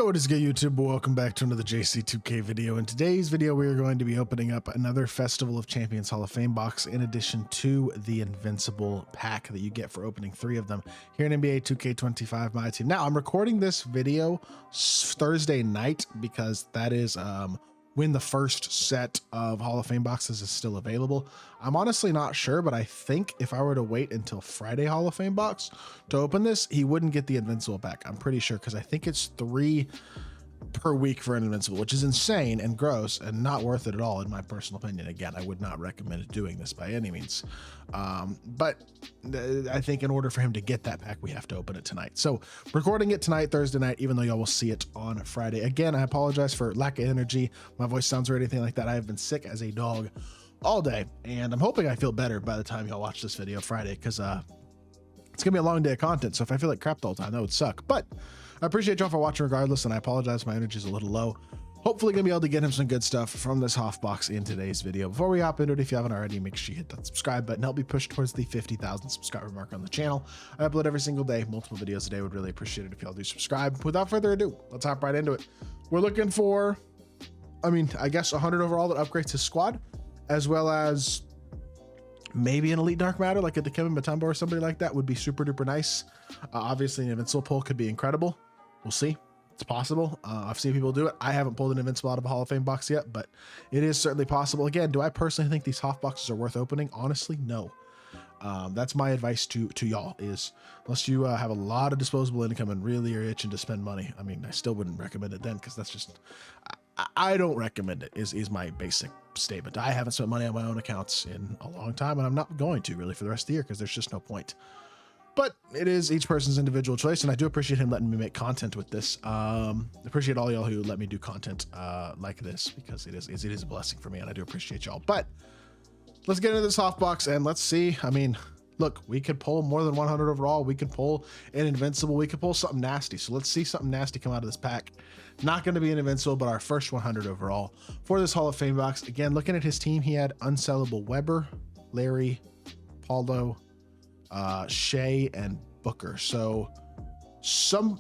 Yo, what is good, YouTube? Welcome back to another JC2K video. In today's video, we are going to be opening up another Festival of Champions Hall of Fame box in addition to the Invincible pack that you get for opening 3 of them here in NBA 2K25 My Team. Now, I'm recording this video Thursday night because that is when the first set of Hall of Fame boxes is still available. I'm honestly not sure, but I think if I were to wait until Friday Hall of Fame box to open this, he wouldn't get the Invincible back. I'm pretty sure, because I think it's 3 per week for an Invincible, which is insane and gross and not worth it at all in my personal opinion. Again, I would not recommend doing this by any means, but I think in order for him to get that pack, we have to open it tonight. So recording it tonight, Thursday night, even though y'all will see it on Friday. Again, I apologize for lack of energy, my voice sounds or anything like that. I have been sick as a dog all day, and I'm hoping I feel better by the time y'all watch this video Friday, because it's gonna be a long day of content. So if I feel like crap the whole time, that would suck. But I appreciate y'all for watching regardless, and I apologize, my energy is a little low. Hopefully gonna be able to get him some good stuff from this Hoff box in today's video. Before we hop into it, if you haven't already, make sure you hit that subscribe button. Help me push towards the 50,000 subscriber mark on the channel. I upload every single day, multiple videos a day. Would really appreciate it if y'all do subscribe. Without further ado, let's hop right into it. We're looking for, I guess 100 overall that upgrades his squad, as well as maybe an elite dark matter like a Dikembe Mutombo or somebody like that would be super duper nice. Obviously an Invincible pull could be incredible. We'll see. It's possible. I've seen people do it. I haven't pulled an Invincible out of a Hall of Fame box yet, but it is certainly possible. Again, do I personally think these Hoff boxes are worth opening? Honestly, no. That's my advice to y'all, is unless you have a lot of disposable income and really are itching to spend money, I mean, I still wouldn't recommend it then, because that's just, I don't recommend it, is my basic statement. I haven't spent money on my own accounts in a long time, and I'm not going to really for the rest of the year, because there's just no point. But it is each person's individual choice, and I do appreciate him letting me make content with this. Appreciate all y'all who let me do content like this, because it is a blessing for me, and I do appreciate y'all. But let's get into this Hoff box and let's see. I mean, look, we could pull more than 100 overall. We could pull an Invincible. We could pull something nasty. So let's see something nasty come out of this pack. Not going to be an Invincible, but our first 100 overall for this Hall of Fame box. Again, looking at his team, he had unsellable Weber, Larry, Paulo, Shea, and Booker. So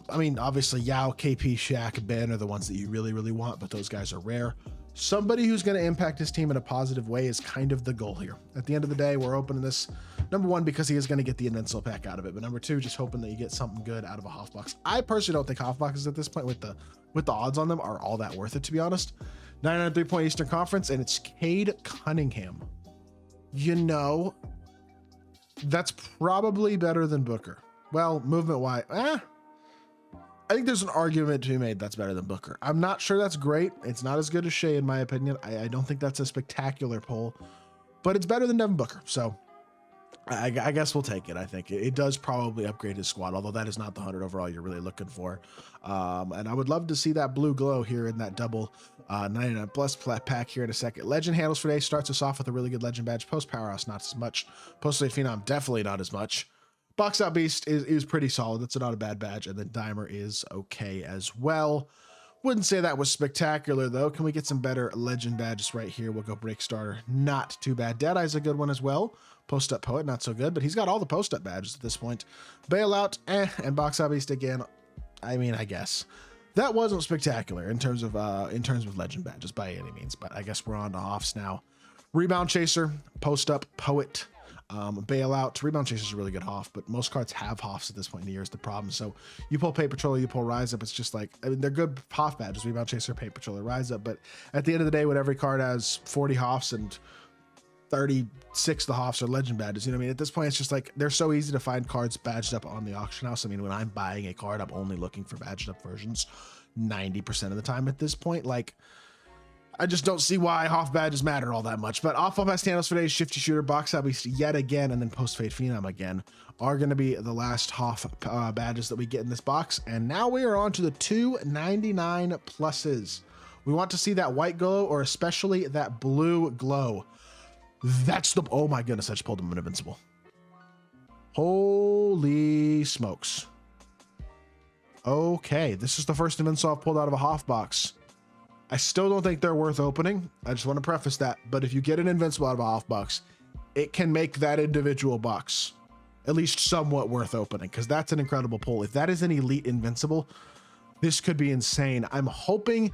obviously Yao, KP, Shaq, Ben are the ones that you really, really want, but those guys are rare. Somebody who's going to impact his team in a positive way is kind of the goal here. At the end of the day, we're opening this, number 1, because he is going to get the Invincible pack out of it, but number 2, just hoping that you get something good out of a Hoff box. I personally don't think Hoff boxes at this point with the odds on them are all that worth it, to be honest. 993 point Eastern Conference, and it's Cade Cunningham. You know, that's probably better than Booker. Well, movement wise, I think there's an argument to be made that's better than Booker. I'm not sure that's great. It's not as good as Shea in my opinion. I don't think that's a spectacular pull, but it's better than Devin Booker. So I guess we'll take it. I think it does probably upgrade his squad, although that is not the 100 overall you're really looking for. And I would love to see that blue glow here in that double 99 plus pack here in a second. Legend handles for today starts us off with a really good legend badge. Post Powerhouse, not as much. Post Late Phenom, definitely not as much. Box Out Beast is pretty solid. That's not a bad badge. And then Dimer is okay as well. Wouldn't say that was spectacular though. Can we get some better legend badges right here? We'll go Break Starter. Not too bad. Deadeye's a good one as well. Post Up Poet, not so good, but he's got all the post up badges at this point. Bailout, and Box Out Beast again. I mean, I guess that wasn't spectacular in terms of legend badges by any means, but I guess we're on to Hoffs now. Rebound Chaser, Post Up Poet, Bailout. Rebound Chaser is a really good Hoff, but most cards have Hoffs at this point in the year is the problem. So you pull Paper Patroller, you pull Rise Up. It's just like, I mean, they're good Hoff badges, Rebound Chaser, Paper Patroller, Rise Up. But at the end of the day, when every card has 40 Hoffs and 36 the Hoffs are legend badges, you know what I mean? At this point, it's just like, they're so easy to find cards badged up on the auction house. I mean, when I'm buying a card, I'm only looking for badged up versions 90% of the time at this point. Like, I just don't see why Hoff badges matter all that much. But off past handles for today, Shifty Shooter, Box Out Beast yet again, and then Post Fade Phenom again are going to be the last Hoff badges that we get in this box. And now we are on to the 299 pluses. We want to see that white glow, or especially that blue glow. That's the, oh my goodness, I just pulled him an Invincible. Holy smokes. Okay, this is the first Invincible I've pulled out of a Hoff box. I still don't think they're worth opening. I just want to preface that. But if you get an Invincible out of a Hoff box, it can make that individual box at least somewhat worth opening, because that's an incredible pull. If that is an elite Invincible, This could be insane. I'm hoping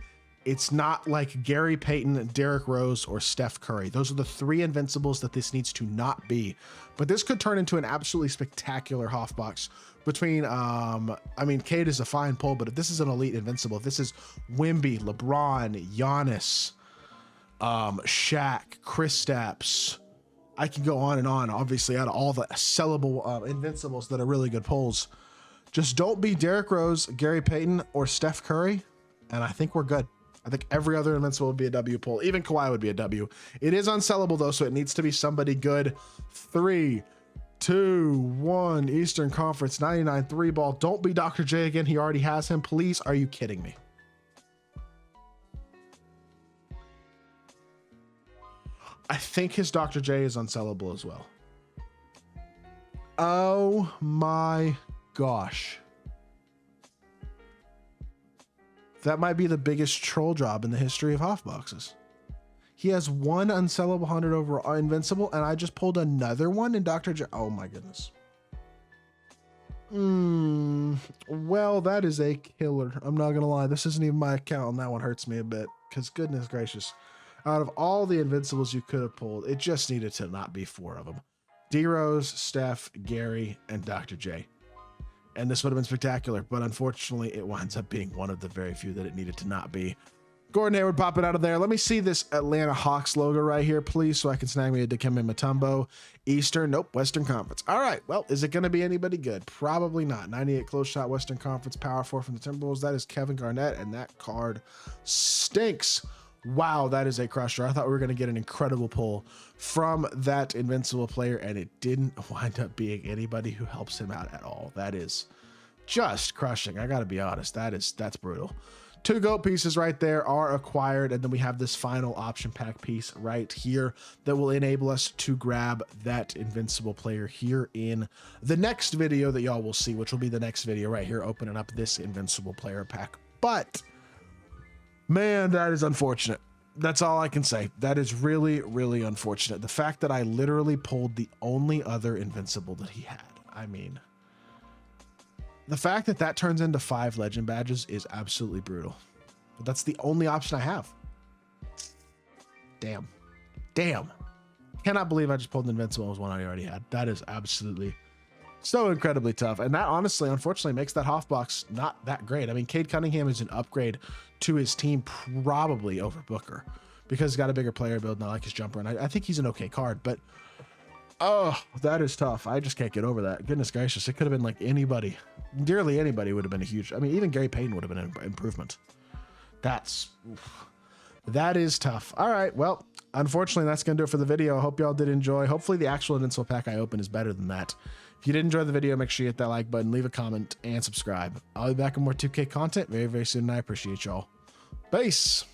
it's not like Gary Payton, Derrick Rose, or Steph Curry. Those are the 3 invincibles that this needs to not be. But this could turn into an absolutely spectacular Hoffbox between, I mean, Cade is a fine pull, but if this is an elite invincible, if this is Wemby, LeBron, Giannis, Shaq, Kristaps, I can go on and on, obviously, out of all the sellable invincibles that are really good pulls. Just don't be Derrick Rose, Gary Payton, or Steph Curry, and I think we're good. I think every other invincible would be a W pull. Even Kawhi would be a W. It is unsellable though, so it needs to be somebody good. 3, 2, 1, Eastern Conference, 99 3-ball. Don't be Dr. J again. He already has him. Please, are you kidding me? I think his Dr. J is unsellable as well. Oh my gosh. That might be the biggest troll job in the history of Hoffboxes. He has 1 unsellable 100 overall invincible, and I just pulled another one in Dr. J. Oh my goodness. Well, that is a killer. I'm not gonna lie. This isn't even my account, and that one hurts me a bit, because goodness gracious. Out of all the invincibles you could have pulled, it just needed to not be 4 of them. D-Rose, Steph, Gary, and Dr. J. And this would have been spectacular, but unfortunately it winds up being one of the very few that it needed to not be. Gordon Hayward popping out of there. Let me see this Atlanta Hawks logo right here, please, so I can snag me a Dikembe Mutombo. Eastern, nope, Western Conference. All right, well, is it going to be anybody good? Probably not. 98 close shot, Western Conference, power 4 from the Timberwolves. That is Kevin Garnett, and that card stinks. Wow, that is a crusher. I thought we were going to get an incredible pull from that invincible player, and it didn't wind up being anybody who helps him out at all. That is just crushing. I got to be honest. That's brutal. 2 GOAT pieces right there are acquired, and then we have this final option pack piece right here that will enable us to grab that invincible player here in the next video that y'all will see, which will be the next video right here, opening up this invincible player pack. But man, that is unfortunate. That's all I can say. That is really, really unfortunate. The fact that I literally pulled the only other invincible that he had. I mean, the fact that that turns into 5 legend badges is absolutely brutal. But that's the only option I have. Damn. Damn. Cannot believe I just pulled an invincible as one I already had. That is absolutely so incredibly tough. And that honestly, unfortunately, makes that Hoffbox not that great. I mean, Cade Cunningham is an upgrade to his team probably over Booker because he's got a bigger player build and I like his jumper. And I think he's an okay card, but oh, that is tough. I just can't get over that. Goodness gracious. It could have been like anybody, dearly anybody would have been a huge, I mean, even Gary Payton would have been an improvement. That is tough. All right. Well, unfortunately, that's going to do it for the video. I hope y'all did enjoy. Hopefully the actual invincible pack I open is better than that. If you did enjoy the video, make sure you hit that like button, leave a comment, and subscribe. I'll be back with more 2K content very, very soon, and I appreciate y'all. Peace.